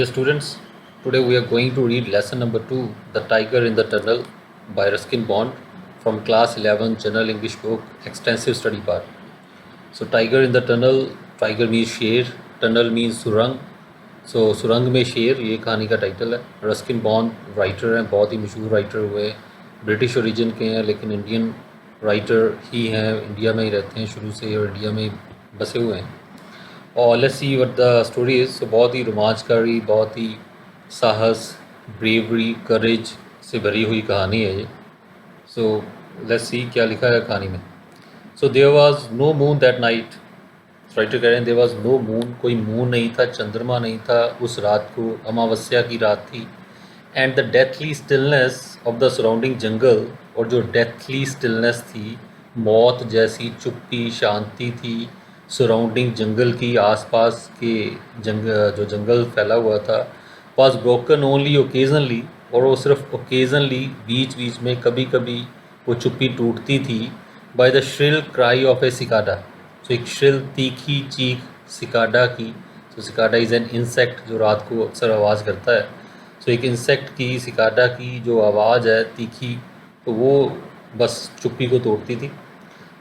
Dear students, today we are going to read lesson number 2, The Tiger in the Tunnel by Ruskin Bond from class 11 General English book Extensive Study Part. So tiger in the tunnel, tiger means शेर, tunnel means सुरंग. So सुरंग में शेर, ये कहानी का title है. Ruskin bond writer हैं, बहुत ही मशहूर राइटर हुए, ब्रिटिश ओरिजिन के हैं लेकिन इंडियन राइटर ही हैं, इंडिया में ही रहते हैं शुरू से और इंडिया में ही बसे हुए हैं. और let's see what the story is. So बहुत ही रोमांचकारी, बहुत ही साहस, ब्रेवरी, करेज से भरी हुई कहानी है ये. सो लेट्स सी क्या लिखा है कहानी में. So there was no moon that night. Writer कह रहे हैं देयर वाज नो मून, कोई मून नहीं था, चंद्रमा नहीं था उस रात को, अमावस्या की रात थी. And the deathly stillness of the surrounding jungle, और जो डेथली स्टिलनेस थी, मौत जैसी चुप्पी, शांति थी सराउंडिंग जंगल की, आसपास के जो जंगल फैला हुआ था, वाज ब्रोकन ओनली ओकेजनली, और वो सिर्फ ओकेजनली, बीच बीच में, कभी कभी वो चुप्पी टूटती थी, by the shrill cry of A cicada. तो एक श्रिल तीखी चीख सिकाडा की. तो सिकाडा इज़ एन इंसेक्ट जो रात को अक्सर आवाज़ करता है. तो एक इंसेक्ट की, सिकाडा की जो आवाज़ है तीखी, तो वो बस चुप्पी को तोड़ती थी.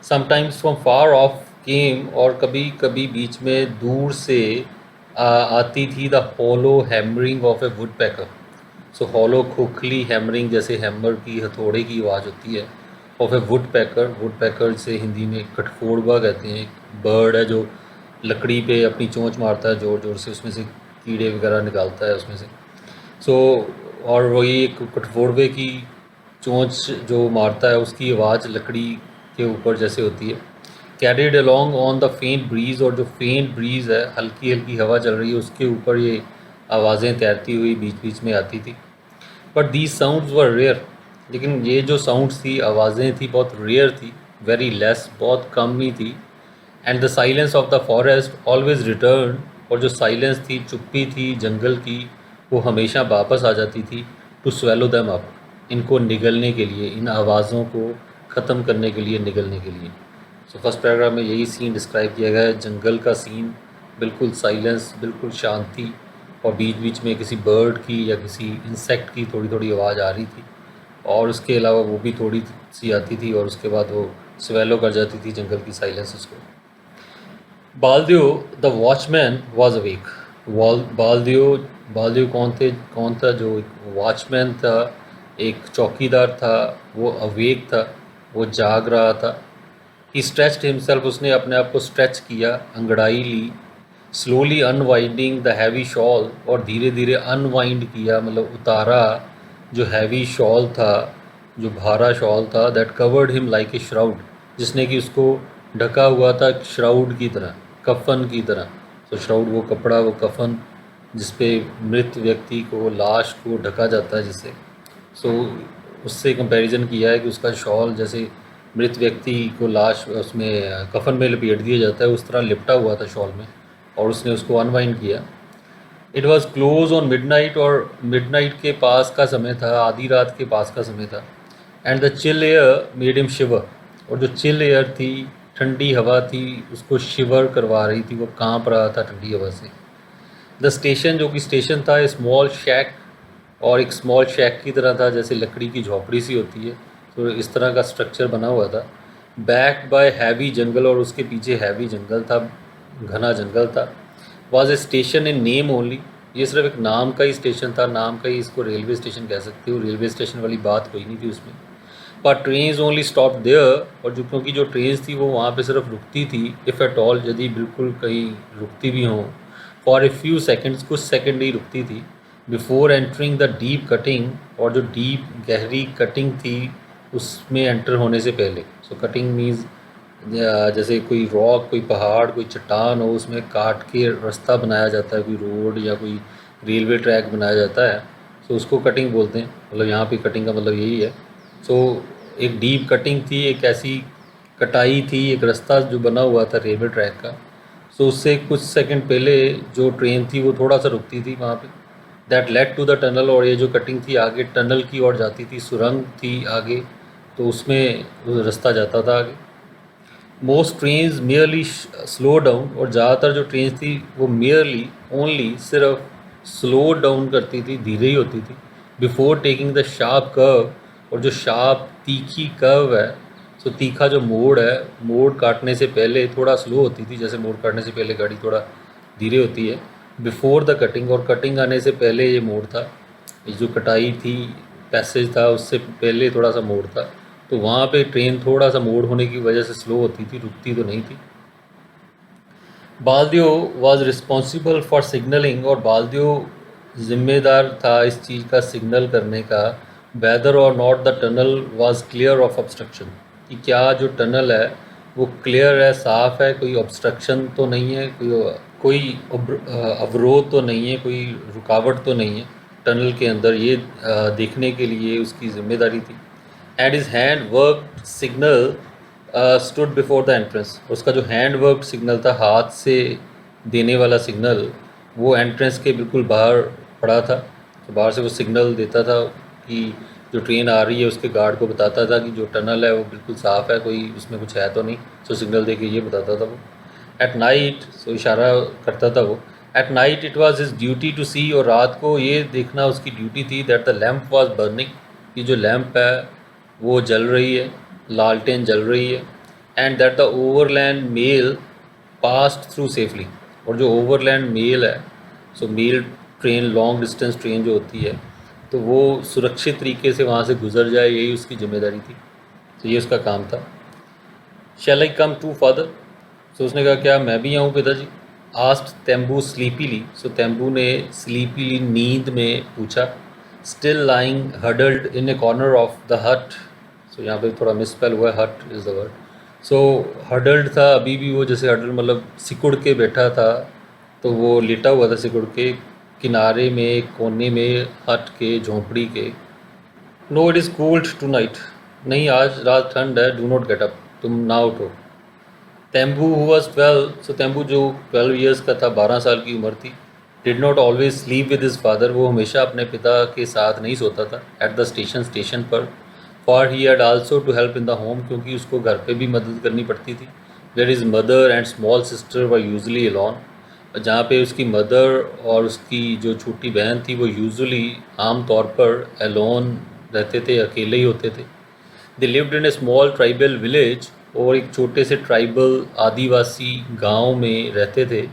Sometimes from far off came, और कभी कभी बीच में दूर से आती थी the hollow hammering of a woodpecker. So hollow, खोखली, हैमरिंग जैसे हैमर की, हथौड़े की आवाज़ होती है, of a woodpecker. Woodpecker से हिंदी में कठफोड़वा कहते हैं. एक बर्ड है जो लकड़ी पे अपनी चोंच मारता है ज़ोर ज़ोर से, उसमें से कीड़े वगैरह निकालता है उसमें से. सो और वही एक कठफोड़वे की चोंच जो मारता है उसकी आवाज़ लकड़ी के ऊपर जैसे होती है. Carried along on the faint breeze, और जो फेंट ब्रीज़ है, हल्की हल्की हवा चल रही है, उसके ऊपर ये आवाज़ें तैरती हुई बीच बीच में आती थी. But these sounds were rare, लेकिन ये जो साउंड्स थी, आवाज़ें थी, बहुत रेयर थी, वेरी लेस, बहुत कम ही थी. And the silence of the forest always return, और जो साइलेंस थी, चुप्पी थी जंगल की, वो हमेशा वापस आ जाती थी. टू स्वेलो दैम अप, इनको निगलने के लिए, इन आवाज़ों को ख़त्म करने के लिए, निगलने के लिए. सो फर्स्ट पैराग्राफ में यही सीन डिस्क्राइब किया गया है, जंगल का सीन, बिल्कुल साइलेंस, बिल्कुल शांति, और बीच बीच में किसी बर्ड की या किसी इंसेक्ट की थोड़ी थोड़ी आवाज़ आ रही थी, और उसके अलावा वो भी थोड़ी सी आती थी, और उसके बाद वो स्वेलो कर जाती थी जंगल की साइलेंसेस को. Baldev the watchman was awake. Baldev कौन था? जो एक वॉचमैन था, एक चौकीदार था, वो अवेक था, वो जाग रहा था. ही स्ट्रेच्ड हिमसेल्फ, उसने अपने आप को स्ट्रेच किया, अंगड़ाई ली. Slowly unwinding the heavy shawl, और धीरे धीरे अनवाइंड किया, मतलब उतारा जो हैवी शॉल था, जो भारा शॉल था, that covered him like a shroud, जिसने कि उसको ढका हुआ था श्राउड की तरह, कफन की तरह. तो श्राउड वो कपड़ा, वो कफन जिसपे मृत व्यक्ति को, लाश को ढका जाता है जिससे. सो उससे कंपैरिजन किया है कि उसका शॉल जैसे मृत व्यक्ति को लाश उसमें कफन में लपेट दिया जाता है, उस तरह लिपटा हुआ था शॉल में, और उसने उसको अनवाइंड किया. It was close on midnight, और मिडनाइट के पास का समय था, आधी रात के पास का समय था. And the chill air made him shiver, और जो चिल एयर थी, ठंडी हवा थी, उसको शिवर करवा रही थी, वो कांप रहा था ठंडी हवा से. द स्टेशन, जो कि स्टेशन था, स्मॉल शैक, और एक स्मॉल शैक की तरह था, जैसे लकड़ी की झोपड़ी सी होती है, तो इस तरह का स्ट्रक्चर बना हुआ था. बैक्ड बाय हैवी जंगल, और उसके पीछे हैवी जंगल था, घना जंगल था. Was a station in name only, ये सिर्फ एक नाम का ही स्टेशन था, नाम का ही, इसको रेलवे स्टेशन कह सकते हो, रेलवे स्टेशन वाली बात कोई नहीं थी उसमें. पर ट्रेन्स ओनली स्टॉप देयर, और जो क्योंकि जो ट्रेन्स थी वो वहाँ पे सिर्फ रुकती थी, इफ़ एट ऑल, यदि बिल्कुल कहीं रुकती भी हों, फॉर ए फ्यू सेकेंड्स, कुछ सेकेंड ही रुकती थी. Before entering the deep cutting, और जो डीप गहरी कटिंग थी उसमें एंटर होने से पहले. सो कटिंग मीन्स जैसे कोई रॉक, कोई पहाड़, कोई चट्टान हो, उसमें काट के रास्ता बनाया जाता है, कोई रोड या कोई रेलवे ट्रैक बनाया जाता है, तो उसको कटिंग बोलते हैं. मतलब यहाँ पे कटिंग का मतलब यही है. सो एक डीप कटिंग थी, एक ऐसी कटाई थी, एक रास्ता जो बना हुआ था रेलवे ट्रैक का. सो उससे कुछ सेकंड पहले जो ट्रेन थी वो थोड़ा सा रुकती थी वहाँ पे. That led to the tunnel, और ये जो कटिंग थी आगे टनल की ओर जाती थी, सुरंग थी आगे, तो उसमें रास्ता जाता था आगे. Most trains merely slow down, और ज़्यादातर जो ट्रेन थी वो मेयरली, ओनली, सिर्फ स्लो डाउन करती थी, धीरे ही होती थी, before taking the sharp curve. और जो शार्प तीखी कर्व है, सो तीखा जो मोड़ है, मोड़ काटने से पहले थोड़ा स्लो होती थी, जैसे मोड़ काटने से पहले गाड़ी थोड़ा धीरे होती है, बिफोर द कटिंग। और कटिंग आने से पहले ये मोड़ था, ये जो कटाई थी, पैसेज था, उससे पहले थोड़ा सा मोड़ था। तो वहाँ पे ट्रेन थोड़ा सा मोड़ होने की वजह से स्लो होती थी, रुकती तो नहीं थी। बाल्दियो वॉज रिस्पॉन्सिबल फॉर सिग्नलिंग, और बाल्दियो जिम्मेदार था इस चीज़ का सिग्नल करने का, वेदर और not the tunnel was clear of obstruction, कि क्या जो टनल है वो क्लियर है, साफ़ है, कोई ऑब्स्ट्रक्शन तो नहीं है, अवरोध तो नहीं है, कोई रुकावट तो नहीं है टनल के अंदर, ये देखने के लिए उसकी ज़िम्मेदारी थी। And is hand work signal stood before the entrance, उसका जो हैंड वर्क सिग्नल था, हाथ से देने वाला सिग्नल, वो एंट्रेंस के बिल्कुल बाहर पड़ा था। तो बाहर से वो सिग्नल देता था कि जो ट्रेन आ रही है उसके गार्ड को बताता था कि जो टनल है वो बिल्कुल साफ़ है, कोई उसमें कुछ है तो नहीं, सो सिग्नल दे के ये बताता था वो। एट नाइट, सो इशारा करता था वो। At night it was his duty to see, और रात को ये देखना उसकी ड्यूटी थी, that the lamp was burning, कि जो लैम्प है वो जल रही है, लालटेन जल रही है। And that the overland mail passed through safely, और जो ओवरलैंड मेल है, so mail train, long distance train जो होती है, तो वो सुरक्षित तरीके से वहाँ से गुजर जाए, यही उसकी जिम्मेदारी थी। तो ये उसका काम था। शैल आई कम टू फादर, सो उसने कहा क्या मैं भी आऊँ पिताजी। आस्ट तेम्बू स्लीपीली, सो तेम्बू ने स्लीपीली नींद में पूछा। Still lying huddled in A corner of the हट, सो यहाँ पे थोड़ा मिसस्पेल हुआ है, हट is the word. So huddled था अभी भी वो, जैसे हडल्ड मतलब सिकुड़ के बैठा था, तो वो लेटा हुआ था सिकुड़ के किनारे में, कोने में, हट के, झोंपड़ी के। No it is cold tonight, नहीं आज रात ठंड है, डू नॉट गेट अप, तुम ना उठो। तेम्बू हु वॉज 12, सो तेम्बू जो 12 ईयर्स का था, 12 साल की उम्र थी, did not always sleep with his father, वो हमेशा अपने पिता के साथ नहीं सोता था, एट द स्टेशन पर। For he had also to help in the home, क्योंकि उसको घर पे भी मदद करनी पड़ती थी। Whereas mother and small sister were usually alone, जहाँ पे उसकी मदर और उसकी जो छोटी बहन थी वो यूजुअली आम तौर पर अलोन रहते थे, अकेले ही होते थे। They lived in A small tribal village, और एक छोटे से ट्राइबल आदिवासी गांव में रहते थे।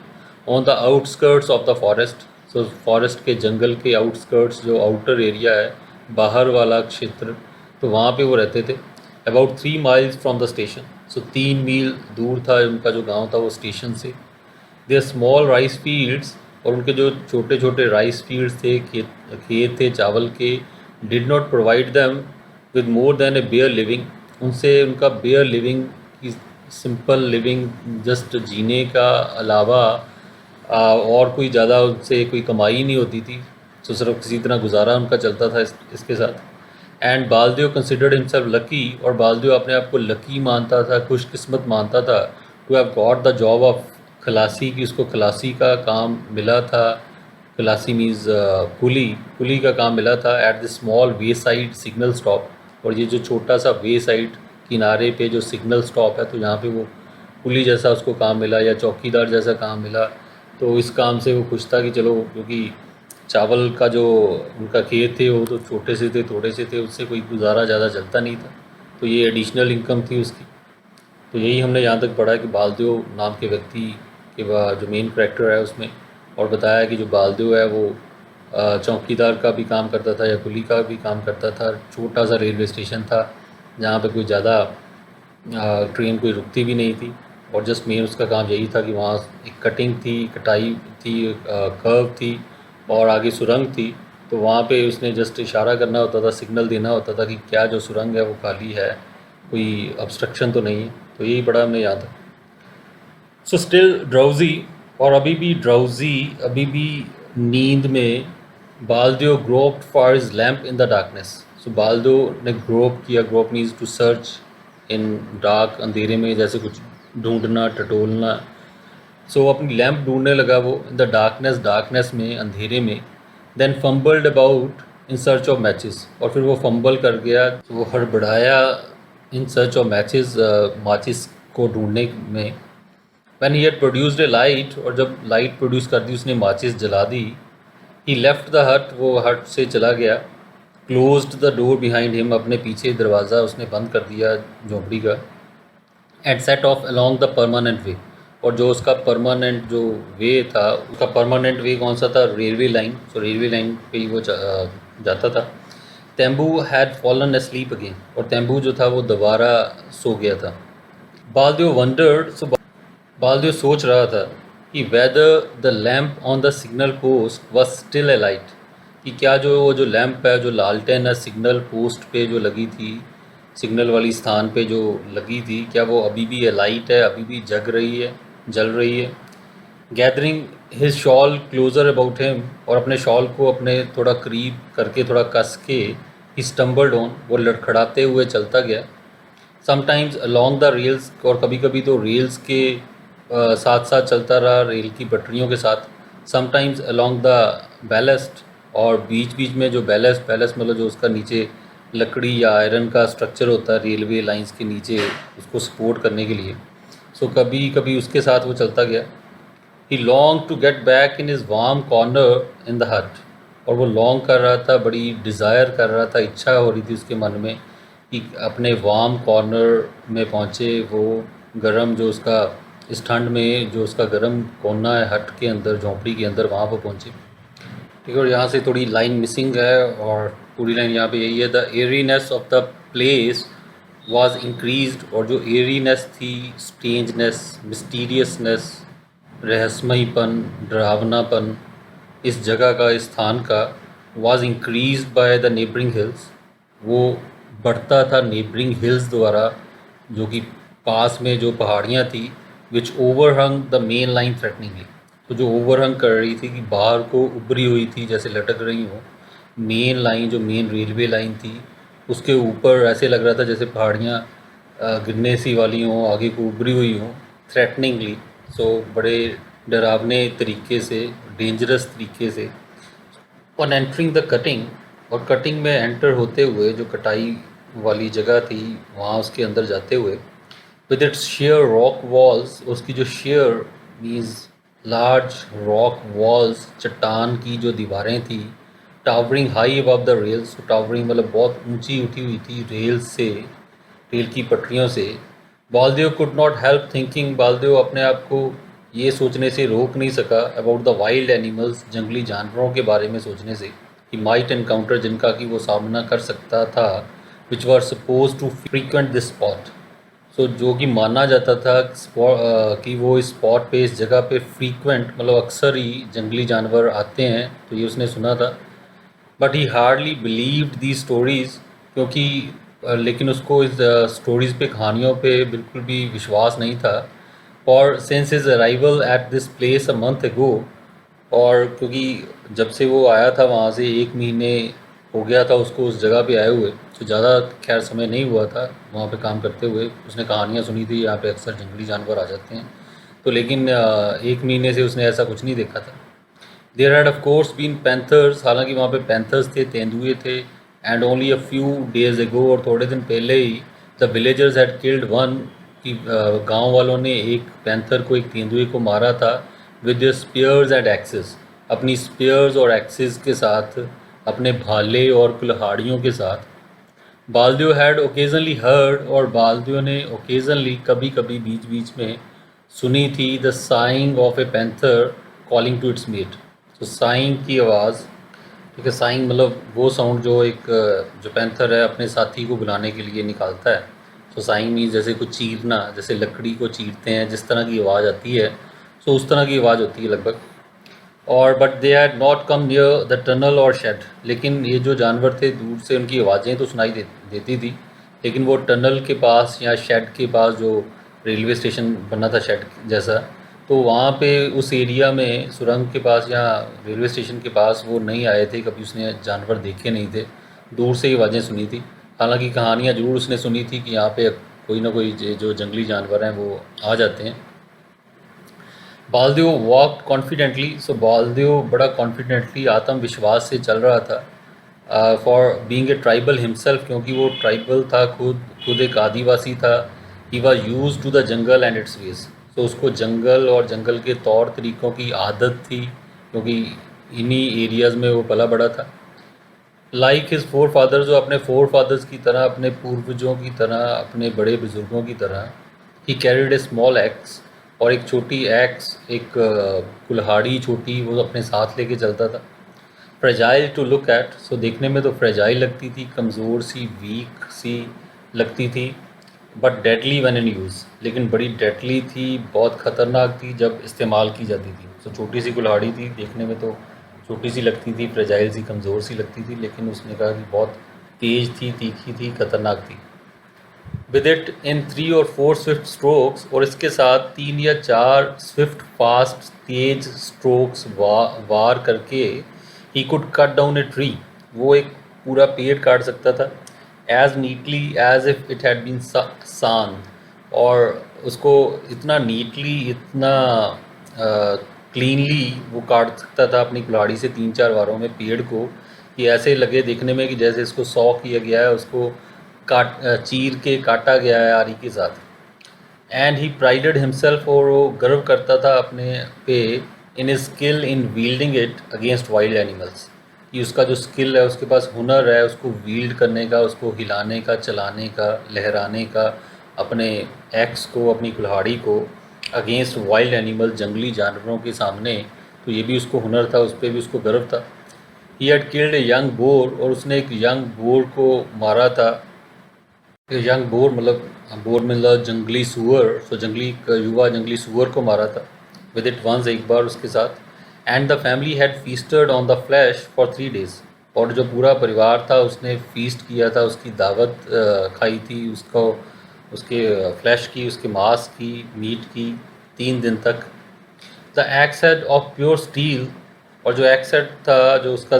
On the outskirts of the forest, so forest के, जंगल के आउटस्कर्ट्स, जो आउटर एरिया है, बाहर वाला क्षेत्र, तो वहाँ पे वो रहते थे। About 3 miles from the station, so 3 मील दूर था उनका जो गांव था वो स्टेशन से। देयर स्मॉल राइस फील्ड्स, और उनके जो छोटे छोटे राइस फील्ड्स थे, खेत थे चावल के, did not provide them with more than a bare living, उनसे उनका बेयर लिविंग की, सिंपल लिविंग, जस्ट जीने का अलावा और कोई ज़्यादा उनसे कोई कमाई नहीं होती थी। तो सिर्फ किसी तरह गुजारा उनका चलता था इसके साथ। एंड बाल्दियो कंसिडर्ड हिमसेल्फ लकी, और बाल्दियो अपने आप को लकी मानता था, खुशकिस्मत मानता था, to have got the job of khalasi, की उसको खलासी का काम मिला था। खलासी मीन्स कुली का काम मिला था, at the small way side signal stop, और ये जो छोटा सा वे साइड किनारे पे जो सिग्नल स्टॉप है, तो यहाँ पे वो कुली जैसा उसको काम मिला, या चौकीदार जैसा काम मिला। तो इस काम से वो खुश था कि चलो, क्योंकि चावल का जो उनका खेत थे वो तो छोटे से थे, थोड़े से थे, उससे कोई गुजारा ज़्यादा चलता नहीं था, तो ये एडिशनल इनकम थी उसकी। तो यही हमने यहाँ तक पढ़ा कि बाल्दियो नाम के व्यक्ति के जो मेन करैक्टर है उसमें, और बताया कि जो बाल्दियो है वो चौकीदार का भी काम करता था, या कुली का भी काम करता था। छोटा सा रेलवे स्टेशन था जहाँ पे कोई ज़्यादा ट्रेन कोई रुकती भी नहीं थी, और जस्ट मेन उसका काम यही था कि वहाँ एक कटिंग थी, कटाई थी, कर्व थी, और आगे सुरंग थी। तो वहाँ पे उसने जस्ट इशारा करना होता था, सिग्नल देना होता था कि क्या जो सुरंग है वो खाली है, कोई ऑब्स्ट्रक्शन तो नहीं है। तो यही पढ़ा हमने याद है। सो स्टिल ड्राउजी, और अभी भी ड्राउजी, अभी भी नींद में, Baldeo groped for his lamp in the darkness, so Baldeo ने ग्रोप किया, grope means to search in dark, अंधेरे में, जैसे कुछ ढूंढना, टटोलना। सो अपनी लैम्प ढूंढने लगा वो, इन द डार्कनेस, डार्कनेस में, अंधेरे में। Then fumbled about in search of matches, और फिर वो फंबल कर गया, तो वो हड़बड़ाया इन सर्च ऑफ मैचेस, माचिस को ढूंढने में। When he had produced a light, और जब लाइट प्रोड्यूस कर दी उसने, माचिस जला दी, ही लेफ्ट द हट, वो हट से चला गया। Closed the door behind him, अपने पीछे दरवाज़ा उसने बंद कर दिया झोंपड़ी का। And set off along the permanent way, और जो उसका परमानेंट जो वे था, उसका परमानेंट वे कौन सा था? Railway line. So railway line पे ही वो जाता था। Tembu had fallen asleep again, और तेम्बू जो था वो दोबारा सो गया था। बालदेव वंडर्ड, सो बालदेव सोच रहा था कि whether the lamp on the signal post was still a light, कि क्या जो वो जो लैम्प है, जो लालटेन है सिग्नल पोस्ट पे जो लगी थी, सिग्नल वाली स्थान पे जो लगी थी, क्या वो अभी भी ए लाइट है, अभी भी जग रही है, जल रही है। Gathering his shawl closer about him, और अपने शॉल को अपने थोड़ा करीब करके, थोड़ा कस के, ही स्टम्बल्ड ऑन, वो लड़खड़ाते हुए चलता गया। समटाइम्स अलॉन्ग द रेल्स, और कभी कभी तो रेल्स के साथ साथ चलता रहा, रेल की पटरियों के साथ। समटाइम्स अलॉन्ग द बैलेस्ट, और बीच बीच में जो बैलेस्ट, बैलेस्ट मतलब जो उसका नीचे लकड़ी या आयरन का स्ट्रक्चर होता है रेलवे लाइंस के नीचे, उसको सपोर्ट करने के लिए। सो कभी कभी उसके साथ वो चलता गया। He long to get back in his warm corner in the hut, और वो लॉन्ग कर रहा था, बड़ी डिज़ायर कर रहा था, इच्छा हो रही थी उसके मन में कि अपने वार्म कॉर्नर में पहुँचे, वो गरम जो उसका, इस ठंड में जो उसका गरम कोना है हट के अंदर, झोंपड़ी के अंदर, वहाँ पर पहुँचे। ठीक है, और यहाँ से थोड़ी लाइन मिसिंग है, और पूरी लाइन यहाँ पे यही है। The eeriness of the place was increased, और जो एरीनेस थी, स्ट्रेंजनेस, मिस्टीरियसनेस, रहस्यमयीपन, डरावनापन इस जगह का, इस स्थान का, was increased by the neighbouring hills, वो बढ़ता था नेबरिंग हिल्स द्वारा, जो कि पास में जो पहाड़ियाँ थी, विच ओवरहंग द मेन लाइन थ्रेटनिंगली, तो जो ओवरहंग कर रही थी, कि बाहर को उभरी हुई थी, जैसे लटक रही हो, मेन लाइन जो मेन रेलवे लाइन थी उसके ऊपर ऐसे लग रहा था जैसे पहाड़ियाँ गिरने सी वाली हों, आगे को उभरी हुई हों, थ्रेटनिंगली। सो बड़े डरावने तरीके से, डेंजरस तरीके से। ऑन एंटरिंग द कटिंग, और कटिंग में एंटर होते हुए, जो कटाई वाली जगह थी वहाँ उसके अंदर जाते हुए, with its share rock walls, उसकी जो share means large rock walls, चट्टान की जो दीवारें थी, towering high above the rails, towering मतलब बहुत ऊंची उठी हुई थी रेल से, रेल की पटरियों से। Baldev could not help thinking, Baldev अपने आप को ये सोचने से रोक नहीं सका, अबाउट द वाइल्ड एनिमल्स, जंगली जानवरों के बारे में सोचने से, कि माइट एनकाउंटर, जिनका कि वो सामना कर सकता था, which were supposed to frequent this spot. So जो कि माना जाता था कि वो इस स्पॉट पे, इस जगह पे फ्रीक्वेंट मतलब अक्सर ही जंगली जानवर आते हैं, तो ये उसने सुना था। But he hardly believed the stories, क्योंकि लेकिन उसको इस स्टोरीज़ पे, कहानियों पे बिल्कुल भी विश्वास नहीं था। और since his arrival at this place a month ago, और क्योंकि जब से वो आया था वहाँ से 1 महीने हो गया था उसको उस जगह पे आए हुए, तो ज़्यादा खैर समय नहीं हुआ था वहाँ पे काम करते हुए। उसने कहानियाँ सुनी थी यहाँ पे अक्सर जंगली जानवर आ जाते हैं, तो लेकिन 1 महीने से उसने ऐसा कुछ नहीं देखा था। There had of course been panthers, हालांकि वहाँ पे पैंथर्स थे, तेंदुए थे। And only a few days ago, और थोड़े दिन पहले ही, the villagers had killed one, कि गांव वालों ने एक पैंथर को, एक तेंदुए को मारा था, with their spears and axes, अपनी स्पीयर्स और एक्सेस के साथ, अपने भाले और कुल्हाड़ियों के साथ। बालदेव हैड ओकेजनली हर्ड, और बालदेव ने ओकेजनली, कभी कभी, बीच बीच में सुनी थी, the sighing of a panther calling to its mate. तो साइंग की आवाज़, ठीक है, साइंग मतलब वो साउंड जो एक जो पैंथर है अपने साथी को बुलाने के लिए निकालता है। तो साइंग मीन्स जैसे कुछ चीरना, जैसे लकड़ी को चीरते हैं जिस तरह की आवाज़ आती है, सो उस तरह की आवाज़ होती है लगभग। और but they had not come near the tunnel और शेड, लेकिन ये जो जानवर थे दूर से उनकी आवाज़ें तो सुनाई देती थी, लेकिन वो टनल के पास या शेड के पास, जो रेलवे स्टेशन बना था शेड जैसा, तो वहाँ पे उस एरिया में, सुरंग के पास या रेलवे स्टेशन के पास वो नहीं आए थे, कभी उसने जानवर देखे नहीं थे, दूर से ही आवाज़ें सुनी थी। हालांकि कहानियाँ जरूर उसने सुनी थी कि यहाँ पे कोई ना कोई जो जंगली जानवर हैं वो आ जाते हैं। Baldev walk confidently, so Baldev बड़ा कॉन्फिडेंटली, आत्मविश्वास से चल रहा था, for being a tribal himself, क्योंकि वो ट्राइबल था, खुद खुद एक आदिवासी था। He was used to the jungle and its ways, तो उसको जंगल और जंगल के तौर तरीक़ों की आदत थी, क्योंकि इन्हीं एरियाज़ में वो पला बड़ा था। लाइक हिज फोर फादर, जो अपने फोर फादर्स की तरह, अपने पूर्वजों की तरह, अपने बड़े बुज़ुर्गों की तरह, ही कैरिड ए स्मॉल एक्स, और एक छोटी एक्स, एक कुल्हाड़ी छोटी, वो अपने साथ लेके चलता था। फ्रेजाइल टू लुक एट, सो देखने में तो फ्रेजाइल लगती थी, कमज़ोर सी, वीक सी लगती थी, but deadly when in use, लेकिन बड़ी डेडली थी, बहुत ख़तरनाक थी जब इस्तेमाल की जाती थी। सो छोटी सी कुल्हाड़ी थी, देखने में तो छोटी सी लगती थी, फ्रेजाइल सी, कमज़ोर सी लगती थी, लेकिन उसने कहा कि बहुत तेज़ थी, तीखी थी, ख़तरनाक थी। विद इट इन 3 और 4 स्विफ्ट स्ट्रोक्स, और इसके साथ 3 या 4 स्विफ्ट फास्ट तेज स्ट्रोक्स वार करके, he could cut down a tree, वो एक पूरा पेड़ काट सकता था, as neatly as if it had been sawn, और उसको इतना नीटली, इतना क्लीनली वो काट सकता था अपनी कुल्हाड़ी से 3-4 वारों में पेड़ को, कि ऐसे लगे देखने में कि जैसे इसको सॉ किया गया है, उसको चीर के काटा गया है आरी के साथ। एंड ही प्राइडेड हिमसेल्फ, और वो गर्व करता था अपने पे, in skill in wielding it against wild animals, कि उसका जो स्किल है, उसके पास हुनर है उसको वील्ड करने का, उसको हिलाने का, चलाने का, लहराने का, अपने एक्स को, अपनी कुल्हाड़ी को, अगेंस्ट वाइल्ड एनिमल, जंगली जानवरों के सामने। तो ये भी उसको हुनर था, उस पर भी उसको गर्व था। He had killed a young bore, और उसने एक यंग बोर को मारा था। यंग बोर मतलब, बोर मतलब जंगली सूअर, तो जंगली युवा जंगली सूअर को मारा था, विद इट वंस, एक बार उसके साथ। And the family had feasted on the flesh for 3 days, और जो पूरा परिवार था उसने फीस्ट किया था, उसकी दावत खाई थी, उसको, उसके फ्लैश की, उसके मांस की, मीट की, 3 दिन तक। The x head of pure steel, और जो एक्स हेड था, जो उसका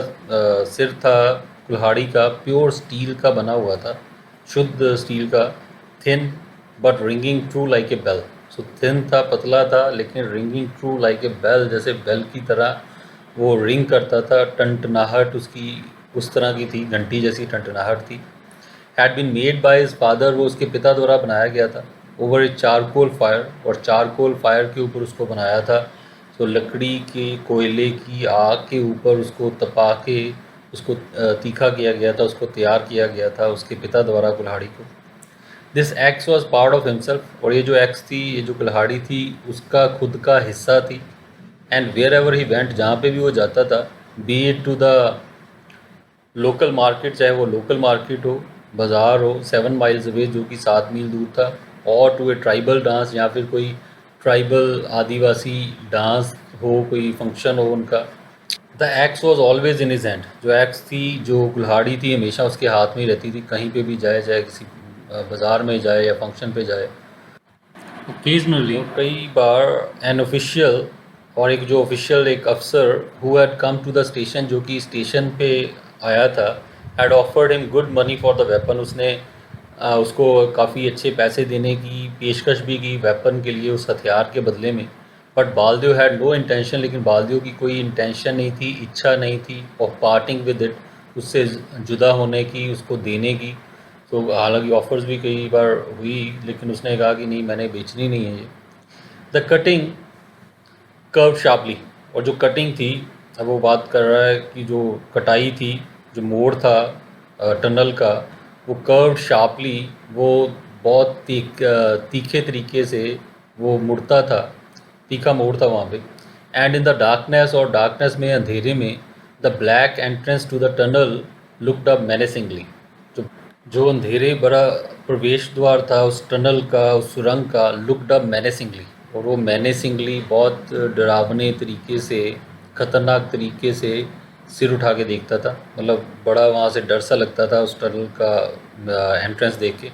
सिर था कुल्हाड़ी का, प्योर स्टील का बना हुआ था, शुद्ध स्टील का। Thin but ringing true like a bell, so thin था, पतला था, लेकिन ringing true like a bell, जैसे बेल की तरह वो रिंग करता था। टनटनाहट उसकी उस तरह की थी, घंटी जैसी टनटनाहट थी। Had been made by his father, वो उसके पिता द्वारा बनाया गया था। ओवर ए चारकोल फायर, और चारकोल फायर के ऊपर उसको बनाया था। तो लकड़ी के, कोयले की आग के ऊपर उसको तपा के, उसको तीखा किया गया था, उसको तैयार किया गया था उसके पिता द्वारा, कुल्हाड़ी को। This x was part of himself, और ये जो एक्स थी, ये जो कुल्हाड़ी थी, उसका खुद का हिस्सा थी। And wherever he went, जहाँ पे भी वो जाता था, be it to the local market, चाहे वो लोकल मार्केट हो, बाज़ार हो, 7 माइल्स अवे, जो कि 7 मील दूर था, और टू ए ट्राइबल डांस, या फिर कोई ट्राइबल आदिवासी डांस हो, कोई फंक्शन हो उनका। The x was always in his hand, जो एक्स थी, जो कुल्हाड़ी थी, हमेशा उसके हाथ में ही रहती थी, कहीं पे भी जाए, चाहे किसी बाज़ार में जाए या फंक्शन पे जाए। ओकेजनली, कई बार, एन ऑफिशियल, और एक जो ऑफिशियल, एक अफसर, who had come to the station, जो कि स्टेशन पे आया था, had offered him good money for the weapon, उसने उसको काफ़ी अच्छे पैसे देने की पेशकश भी की वेपन के लिए, उस हथियार के बदले में। But Baldev had no intention, लेकिन बालदेव की कोई इंटेंशन नहीं थी, इच्छा नहीं थी, ऑफ पार्टिंग विद इट, उससे जुदा होने की, उसको देने की। तो हालांकि ऑफ़र्स भी कई बार हुई, लेकिन उसने कहा कि नहीं, मैंने बेचनी नहीं है ये। द कटिंग कर्व शार्पली, और जो कटिंग थी, अब वो बात कर रहा है कि जो कटाई थी, जो मोड़ था टनल का, वो कर्व शार्पली, वो बहुत तीखे तरीके से वो मुड़ता था, तीखा मोड़ था वहाँ पे। एंड इन द डार्कनेस, और डार्कनेस में, अंधेरे में, the black entrance to the tunnel looked up menacingly, जो जो अंधेरे भरा प्रवेश द्वार था उस टनल का, उस सुरंग का, लुकड अप मेनेसिंगली, और वो मेनेसिंगली बहुत डरावने तरीके से, ख़तरनाक तरीके से सिर उठा के देखता था, मतलब बड़ा वहाँ से डर सा लगता था उस टनल का एंट्रेंस देख के।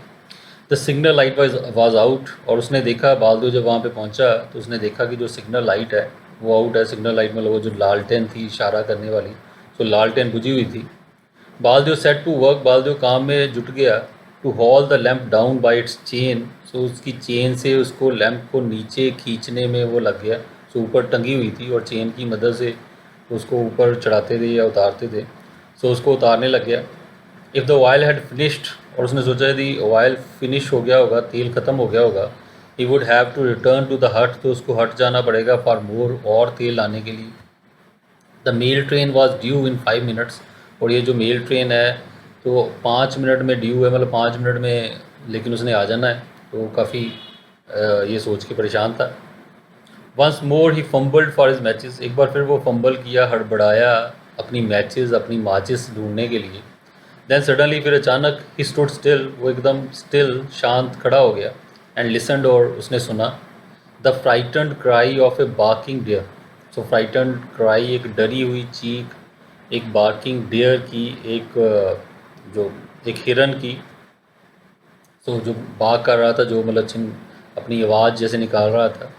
The signal light was out, और उसने देखा, बालदू जब वहाँ पे पहुँचा तो उसने देखा कि जो सिग्नल लाइट है वो आउट है। सिग्नल लाइट मतलब वो जो लालटेन थी इशारा करने वाली, तो लालटेन बुझी हुई थी। Baldev set to work, Baldev काम में जुट गया। To haul the lamp down by its chain, so उसकी चेन से उसको लैम्प को नीचे खींचने में वो लग गया। सो ऊपर टंगी हुई थी, और चेन की मदद से उसको ऊपर चढ़ाते थे या उतारते थे। सो उसको उतारने लग गया। If the oil had finished, और उसने सोचा यदि ऑयल फिनिश हो गया होगा, तेल ख़त्म हो गया होगा, he would have to return to the hut, तो उसको हट जाना पड़ेगा फॉर मोर, और तेल लाने के लिए। The mail train was due in 5 minutes. और ये जो मेल ट्रेन है तो 5 मिनट में ड्यू है, मतलब 5 मिनट में लेकिन उसने आ जाना है। तो काफ़ी ये सोच के परेशान था। Once more he fumbled for his matches, एक बार फिर वो फंबल किया, हड़बड़ाया अपनी मैचेस, अपनी माचिस ढूंढने के लिए। देन सडनली, फिर अचानक, ही स्टूड स्टिल, वो एकदम स्टिल, शांत खड़ा हो गया। एंड लिसनड, और उसने सुना the frightened cry of A barking deer. So frightened cry, एक डरी हुई चीख, एक बार्किंग डियर की, एक जो एक हिरन की। सो जो बाग कर रहा था, जो मतलब अपनी आवाज़ जैसे निकाल रहा था।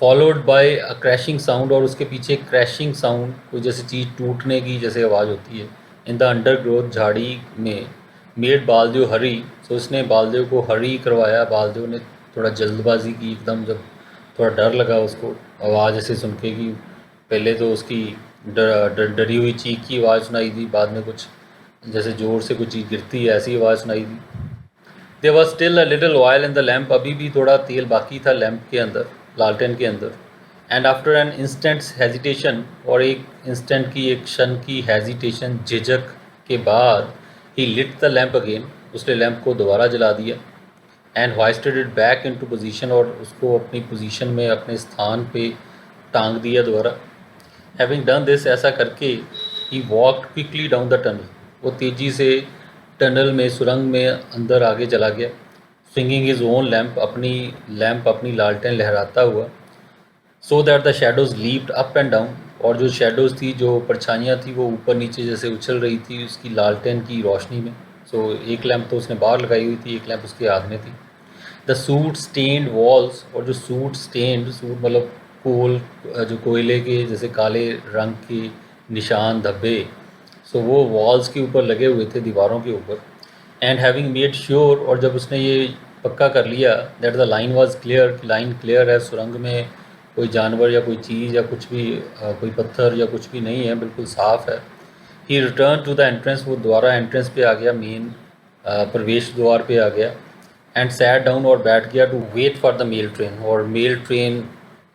Followed by a crashing sound, और उसके पीछे क्रैशिंग साउंड, कोई जैसे चीज़ टूटने की जैसे आवाज़ होती है। इन द अंडरग्रोथ, झाड़ी में। मेड बालदेव हरी, तो उसने बालदेव को हरी करवाया। बालदेव ने थोड़ा जल्दबाजी की एकदम, जब थोड़ा डर लगा उसको आवाज़ ऐसे सुन के कि पहले तो उसकी डरी हुई चीख की आवाज़ सुनाई दी, बाद में कुछ जैसे ज़ोर से कुछ चीज़ गिरती है ऐसी आवाज़ सुनाई दी। There was still a little oil in the lamp, अभी भी थोड़ा तेल बाकी था लैम्प के अंदर, लालटेन के अंदर। And after an instant's hesitation, और एक इंस्टेंट की, एक क्षण की हेजिटेशन, झिझक के बाद, he lit the lamp again, उसने लैम्प को दोबारा जला दिया। And hoisted it back into position, और उसको अपनी पोजीशन में, अपने स्थान पे टांग दिया दोबारा। हैविंग डन दिस, ऐसा करके, he walked quickly down the tunnel, वो तेज़ी से टनल में, सुरंग में अंदर आगे चला गया। स्विंगिंग हिज ओन लैम्प, अपनी लालटेन लहराता हुआ। So that the shadows leaped up and down, और जो शेडोज़ थी, जो परछाइयाँ थी, वो ऊपर नीचे जैसे उछल रही थी उसकी लालटेन की रोशनी में। सो एक लैम्प तो उसने बाहर लगाई हुई थी, एक लैम्प उसके हाथ में थी। द सूट स्टेन्ड वॉल्स, और जो सूट मतलब कोल, जो कोयले के जैसे काले रंग के निशान, धब्बे, सो वो वॉल्स के ऊपर लगे हुए थे, दीवारों के ऊपर। एंड हैविंग मेड श्योर, और जब उसने ये पक्का कर लिया that the line was clear, कि लाइन क्लियर है, सुरंग में कोई जानवर या कोई चीज़ या कुछ भी, कोई पत्थर या कुछ भी नहीं है, बिल्कुल साफ़ है। ही रिटर्न टू द एंट्रेंस, वो दोबारा एंट्रेंस पे आ गया, मेन प्रवेश द्वार पे आ गया। एंड सैट डाउन, और बैठ गया, to wait for the mail train, और मेल ट्रेन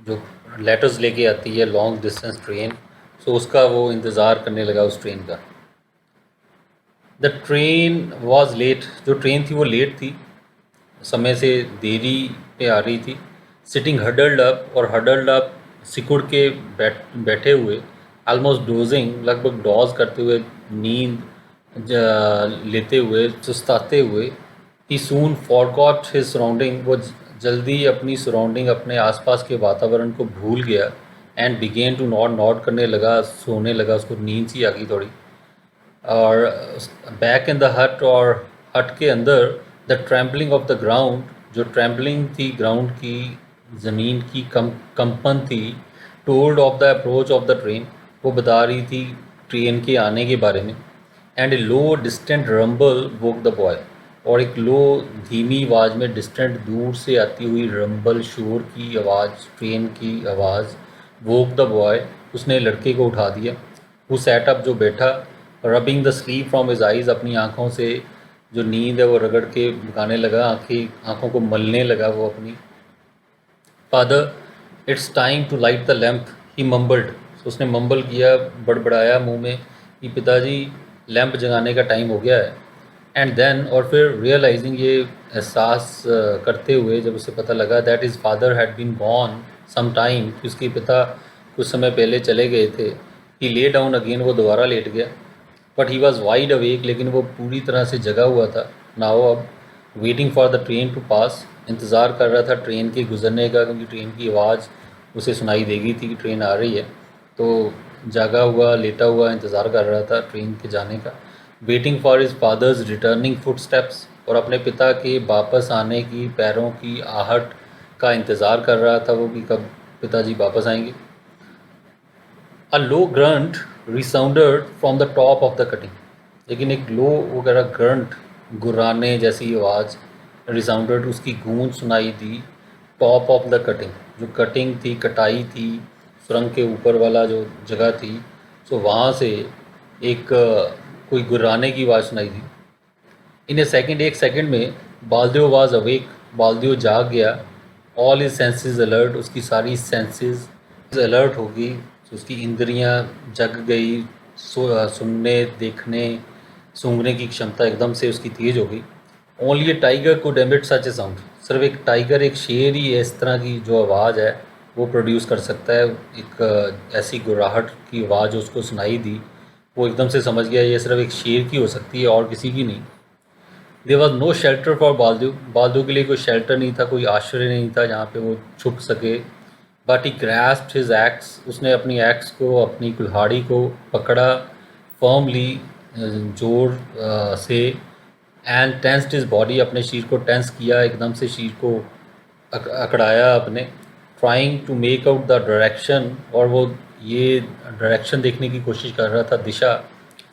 जो लेटर्स लेके आती है, लॉन्ग डिस्टेंस ट्रेन, सो उसका वो इंतज़ार करने लगा उस ट्रेन का। द ट्रेन वॉज लेट, जो ट्रेन थी वो लेट थी, समय से देरी पे आ रही थी। सिटिंग हडल्ड अप, और हडल्ड अप सिकुड़ के बैठे हुए। आलमोस्ट डोजिंग, लगभग डॉज करते हुए, नींद लेते हुए, सुस्ताते हुए। ही सून फॉरगॉट हिज सराउंडिंग, वो जल्दी अपनी सराउंडिंग, अपने आसपास के वातावरण को भूल गया। एंड बिगेन टू नॉड करने लगा, सोने लगा, उसको नींद सी आ गई थोड़ी। और बैक इन द हट, और हट के अंदर, the trampling of the ground, जो ट्रैम्पलिंग थी ग्राउंड की, ज़मीन की कंपन थी, told of the approach of the train, वो बता रही थी ट्रेन के आने के बारे में। And A low distant rumble woke the boy, और एक लो धीमी आवाज़ में, डिस्टेंट दूर से आती हुई रंबल, शोर की आवाज़, ट्रेन की आवाज़, वोक द बॉय, उसने लड़के को उठा दिया। वो सेटअप, जो बैठा, rubbing the sleep from his eyes, अपनी आँखों से जो नींद है वो रगड़ के भगाने लगा, आँखों को मलने लगा वो अपनी। Father, it's time to light the lamp, he mumbled, तो उसने मम्बल किया, बड़बड़ाया मुंह में कि पिताजी, लैंप जगाने का टाइम हो गया है। एंड देन, और फिर रियलाइजिंग, ये एहसास करते हुए, जब उसे पता लगा that his father had been gone some time, कि उसके पिता कुछ समय पहले चले गए थे। ही ले डाउन अगेन, वो दोबारा लेट गया। But he was wide awake, लेकिन वो पूरी तरह से जगा हुआ था। नाउ अब, waiting for the train to pass, इंतज़ार कर रहा था ट्रेन के गुजरने का, क्योंकि ट्रेन की आवाज़ उसे सुनाई देगी थी कि ट्रेन आ रही है। तो जागा हुआ, लेटा हुआ इंतज़ार कर रहा था ट्रेन के जाने का। Waiting for his father's returning foot steps, और अपने पिता के वापस आने की, पैरों की आहट का इंतज़ार कर रहा था वो, कि कब पिताजी वापस आएंगे। A low grunt resounded from the top of the cutting, लेकिन एक लो वगैरह ग्रंट, गुर्राने जैसी आवाज़, रिसाउंडेड, उसकी गूंज सुनाई दी, टॉप ऑफ द कटिंग, जो कटिंग थी, कटाई थी, सुरंग के ऊपर वाला जो जगह थी, सो वहाँ से एक कोई गुर्राने की आवाज़ सुनाई दी। इन ए सेकेंड, एक सेकेंड में, बालदेव वाज अवेक, बालदेव जाग गया। ऑल हिज सेंसेस अलर्ट, उसकी सारी सेंसेस अलर्ट होगी, तो उसकी इंद्रियां जग गई, सुनने, देखने, सूंघने की क्षमता एकदम से उसकी तेज हो गई। Only A tiger could emit such A sound. सिर्फ एक टाइगर, एक शेर ही इस तरह की जो आवाज़ है वो प्रोड्यूस कर सकता है। एक ऐसी गुर्राहट की आवाज़ उसको सुनाई दी, वो एकदम से समझ गया ये सिर्फ एक शेर की हो सकती है और किसी की नहीं। There was no shelter for Baldev. Baldev के लिए कोई शेल्टर नहीं था, कोई आश्रय नहीं था जहाँ पे वो छुप सके। But he grasped his axe. उसने अपनी एक्स को, अपनी कुल्हाड़ी को पकड़ा फर्मली, जोर से। And tensed his body. अपने शरीर को टेंस किया, एकदम से शरीर को अकड़ाया अपने। Trying to make out the direction. और वो ये डायरेक्शन देखने की कोशिश कर रहा था, दिशा,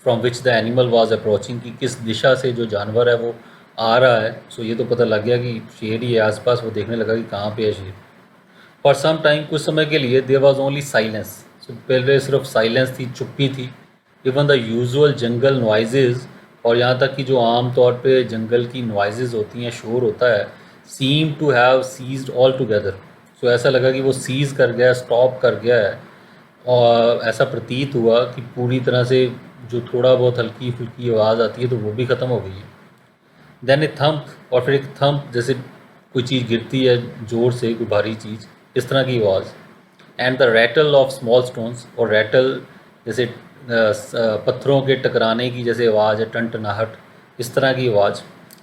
from which the animal was approaching, कि किस दिशा से जो जानवर है वो आ रहा है। सो ये तो पता लग गया कि शेर ही है आसपास। वो देखने लगा कि कहाँ पे है शेर। फॉर सम टाइम, कुछ समय के लिए, देयर वाज ओनली साइलेंस। सो पहले सिर्फ साइलेंस थी, चुप्पी थी। Even the usual jungle noises, और यहाँ तक कि जो आम तौर पे जंगल की नॉइजेज होती हैं, शोर होता है, सीम टू हैव सीज्ड ऑल टुगेदर। सो ऐसा लगा कि वो सीज कर गया, स्टॉप कर गया है। और ऐसा प्रतीत हुआ कि पूरी तरह से जो थोड़ा बहुत हल्की फुल्की आवाज़ आती है तो वो भी ख़त्म हो गई है। देन ए थंप, और फिर एक थंप, जैसे कोई चीज़ गिरती है ज़ोर से, कोई भारी चीज़, इस तरह की आवाज़। And the rattle of small stones, और रैटल जैसे पत्थरों के टकराने की जैसे आवाज़ है, टनटनाहट, इस तरह की आवाज़।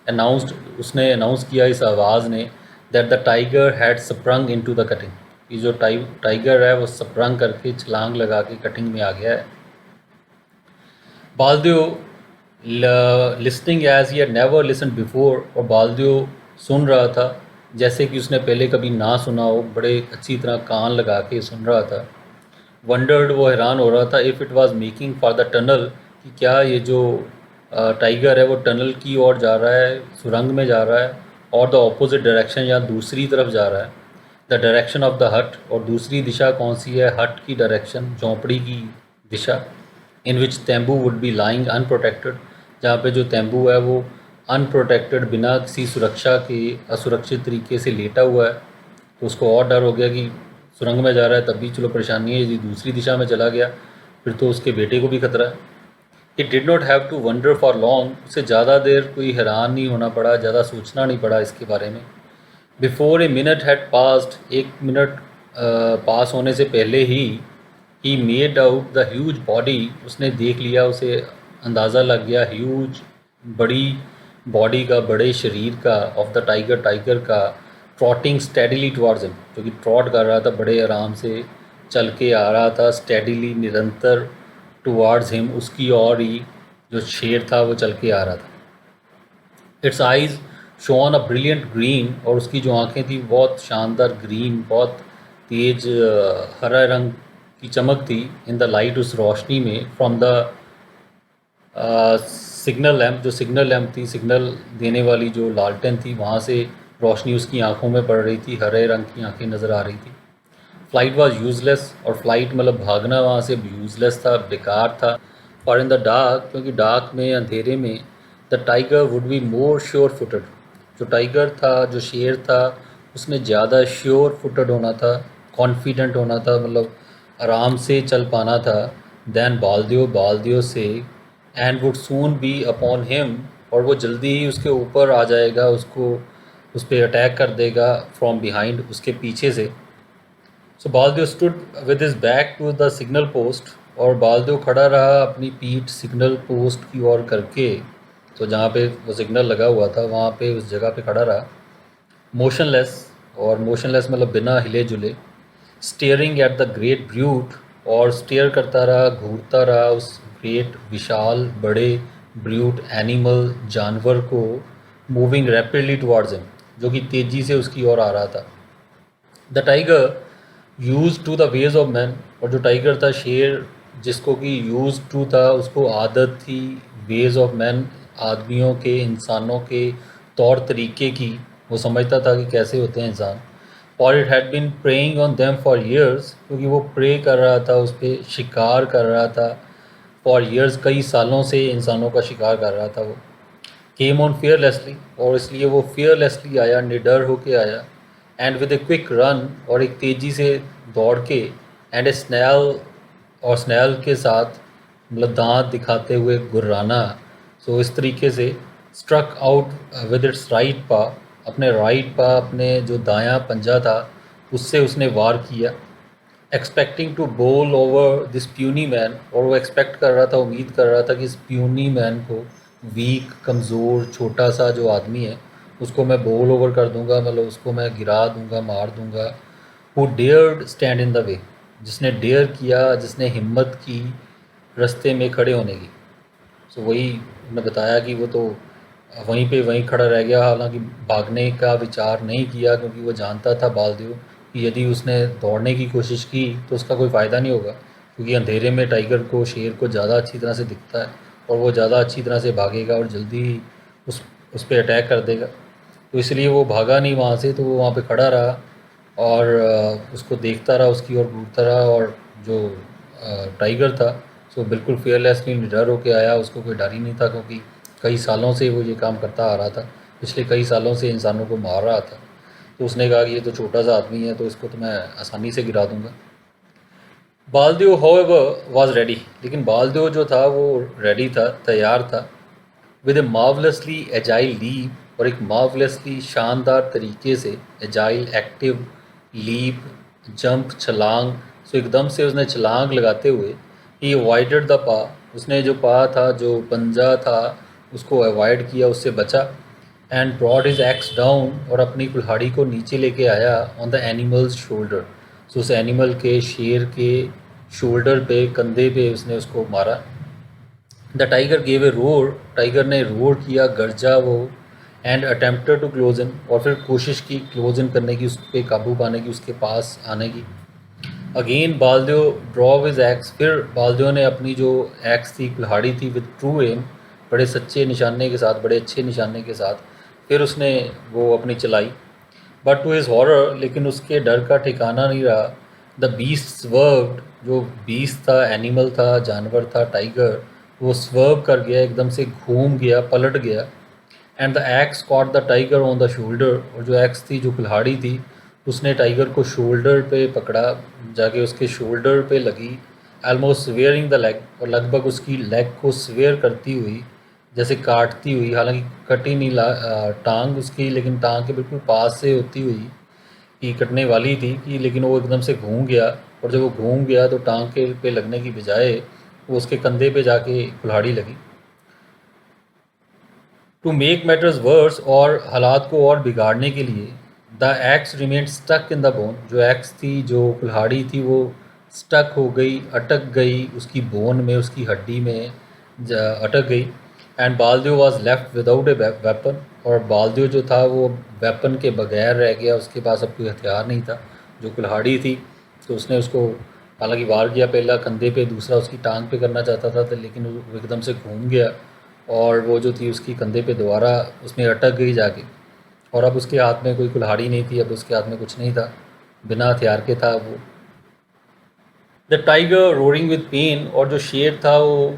अनाउंस्ड, उसने अनाउंस किया इस आवाज़ ने, that the tiger had sprung into the cutting. कि जो टाइगर है वो स्प्रंग करके, छलांग लगा के कटिंग में आ गया है। Baldev listening as he had never listen before. और बालदेव सुन रहा था जैसे कि उसने पहले कभी ना सुना हो, बड़े अच्छी तरह कान लगा के सुन रहा था। वंडर्ड, वो हैरान हो रहा था, if it was making for the tunnel, कि क्या ये जो टाइगर है वो टनल की ओर जा रहा है, सुरंग में जा रहा है, और द ऑपोजिट डायरेक्शन, या दूसरी तरफ जा रहा है। The direction of the hut, और दूसरी दिशा कौन सी है? हट की डायरेक्शन, झोंपड़ी की दिशा। इन विच तैम्बू वुड बी लाइंग अनप्रोटेक्टेड, जहाँ पे जो तैम्बू है वो अनप्रोटेक्टेड, बिना किसी सुरक्षा के, असुरक्षित तरीके से लेटा हुआ है। तो उसको और डर हो गया कि सुरंग में जा रहा है तब भी चलो परेशानी है, यदि दूसरी दिशा में चला गया फिर तो उसके बेटे को भी खतरा है। It did not have to wonder for long. उसे ज़्यादा देर कोई हैरान नहीं होना पड़ा, ज़्यादा सोचना नहीं पड़ा इसके बारे में। Before a minute had passed, एक मिनट पास होने से पहले he made out the huge body. उसने देख लिया, उसे अंदाज़ा लग गया, ह्यूज, बड़ी बॉडी का, बड़े शरीर का, ऑफ द टाइगर, टाइगर का, ट्रॉटिंग स्टेडिली टुवार्ड्स हिम, जो कि ट्रॉट कर रहा था, बड़े आराम से चल के आ रहा था, स्टेडिली, निरंतर, टुवार्ड्स हिम, उसकी और ही जो शेर था वो चल के आ रहा था। It's eyes shown a brilliant green, और उसकी जो आंखें थी बहुत शानदार ग्रीन, बहुत तेज हरा रंग की चमक थी। इन द लाइट, उस रोशनी में, फ्रॉम द सिग्नल लैम्प, जो सिग्नल लैम्प थी, सिग्नल देने वाली जो लालटेन थी, वहाँ से रोशनी उसकी आंखों में पड़ रही थी, हरे रंग की आंखें नज़र आ रही थी। फ्लाइट वॉज यूज़लेस, और फ्लाइट मतलब भागना वहाँ से यूज़लेस था, बेकार था। और इन द डार्क, क्योंकि डार्क में, अंधेरे में, the tiger would be more sure footed. जो टाइगर था, जो शेर था, उसमें ज़्यादा श्योर फुटेड होना था, कॉन्फिडेंट होना था, मतलब आराम से चल पाना था, दैन बालदेव, बालदेव से। And would soon be upon him, और वो जल्दी ही उसके ऊपर आ जाएगा, उसको, उस पर अटैक कर देगा फ्रॉम बिहाइंड, उसके पीछे से। So Baldev stood with his back to the signal post, और बालदेव खड़ा रहा अपनी पीठ सिग्नल पोस्ट की ओर करके। तो जहाँ पे वो सिग्नल लगा हुआ था वहाँ पे, उस जगह पे खड़ा रहा, मोशनलेस, और मोशनलेस मतलब बिना हिले जुले। Staring at the great brute, और स्टेयर करता रहा, घूरता रहा उस ग्रेट, विशाल, बड़े ब्रूट एनिमल, जानवर को। मूविंग रैपिडली टुवार्ड्स हिम, जो कि तेज़ी से उसकी ओर आ रहा था। The tiger used to the ways of man, और जो टाइगर था, शेर, जिसको कि यूज टू था, उसको आदत थी, वेज ऑफ मैन, आदमियों के, इंसानों के तौर तरीके की, वो समझता था कि कैसे होते हैं इंसान। और it had been preying on them for years, क्योंकि वो प्रे कर रहा था, उस पर शिकार कर रहा था फॉर ईयर्स, कई सालों से इंसानों का शिकार कर रहा था वो। केम ऑन फियरलेसली, और इसलिए वो फियरलेसली आया, निडर होके आया। And with a quick run, और एक तेज़ी से दौड़ के, एंड ए स्नैल और स्नेल के साथ मतलब दांत दिखाते हुए गुर्राना। सो इस तरीके से struck out with its right paw, अपने राइट पा, अपने जो दायां पंजा था उससे उसने वार किया, एक्सपेक्टिंग टू बोल ओवर दिस प्यूनी मैन। और वो एक्सपेक्ट कर रहा था, उम्मीद कर रहा था कि इस प्यूनी मैन को, वीक, कमज़ोर, छोटा सा जो आदमी है, उसको मैं बोल ओवर कर दूंगा, मतलब उसको मैं गिरा दूंगा, मार दूंगा। Who dared stand in the way, जिसने डेयर किया, जिसने हिम्मत की रास्ते में खड़े होने की। सो वही मैं बताया कि वो तो वहीं पे वहीं खड़ा रह गया, हालांकि भागने का विचार नहीं किया, क्योंकि वो जानता था बालदेव कि यदि उसने दौड़ने की कोशिश की तो उसका कोई फ़ायदा नहीं होगा, क्योंकि अंधेरे में टाइगर को, शेर को ज़्यादा अच्छी तरह से दिखता है और वो ज़्यादा अच्छी तरह से भागेगा और जल्दी ही उस पर अटैक कर देगा। तो इसलिए वो भागा नहीं वहाँ से, तो वो वहाँ पे खड़ा रहा और उसको देखता रहा, उसकी ओर घूरता रहा। और जो टाइगर था, सो बिल्कुल फेयरलेसली निडर होके आया, उसको कोई डर ही नहीं था, क्योंकि कई सालों से वो ये काम करता आ रहा था, पिछले कई सालों से इंसानों को मार रहा था। तो उसने कहा कि ये तो छोटा सा आदमी है, तो इसको तो मैं आसानी से गिरा दूंगा। बालदेव हाउएवर वाज रेडी, लेकिन बालदेव जो था वो रेडी था, तैयार था, विद ए मार्वलसली एजाइल लीप, और एक मार्वलसली शानदार तरीके से एजाइल, एक्टिव, लीप, जंप, छलांग। सो एकदम से उसने छलांग लगाते हुए ही अवॉइडेड द पा, उसने जो पा था, जो पंजा था, उसको अवॉइड किया, उससे बचा। And brought his axe down, और अपनी कुल्हाड़ी को नीचे लेके आया on the animal's shoulder. So उस एनिमल के, शेर के शोल्डर पे, कंधे पे उसने उसको मारा। The tiger gave a roar, tiger ने रोर किया, गरजा वो। And attempted to close in, और फिर कोशिश की क्लोज इन करने की, उस पर काबू पाने की, उसके पास आने की। Again Baldev draw his ex, फिर बालदेव ने अपनी जो एक्स थी, कुल्हाड़ी थी, विद ट्रू एम, बड़े सच्चे निशाने के साथ, बड़े अच्छे निशाने के साथ, फिर उसने वो अपनी चलाई। बट टू हिज हॉरर, लेकिन उसके डर का ठिकाना नहीं रहा। द बीस्ट स्वर्व्ड, जो बीस्ट था, एनिमल था, जानवर था, टाइगर, वो स्वर्व कर गया, एकदम से घूम गया, पलट गया। And the x caught the tiger on the shoulder, और जो एक्स थी, जो कुल्हाड़ी थी, उसने टाइगर को शोल्डर पे पकड़ा, जाके उसके शोल्डर पे लगी, ऑलमोस्ट स्वेयरिंग द लेग, और लगभग उसकी लेग को स्वेयर करती हुई, जैसे काटती हुई, हालांकि कटी नहीं टांग उसकी, लेकिन टांग के बिल्कुल पास से होती हुई कि कटने वाली थी कि, लेकिन वो एकदम से घूम गया। और जब वो घूम गया तो टांग के पे लगने की बजाय वो उसके कंधे पे जाके कुल्हाड़ी लगी। टू मेक मैटर्स वर्स, और हालात को और बिगाड़ने के लिए, the axe remained stuck in the bone, जो एक्स थी, जो कुल्हाड़ी थी, वो स्टक हो गई, अटक गई उसकी बोन में, उसकी हड्डी में अटक गई। And Baldev was left without a weapon, और बालदेव जो था वो वेपन के बगैर रह गया, उसके पास अब कोई हथियार नहीं था। जो कुल्हाड़ी थी, तो उसने उसको हालांकि वार किया, पहला कंधे पे, दूसरा उसकी टांग पे करना चाहता था, तो लेकिन वो एकदम से घूम गया, और वो जो थी उसकी कंधे पे दोबारा उसमें अटक गई जाके। और अब उसके हाथ में कोई कुल्हाड़ी नहीं थी, अब उसके हाथ में कुछ नहीं था, बिना हथियार के था वो। The tiger roaring with pain, और जो शेर था वो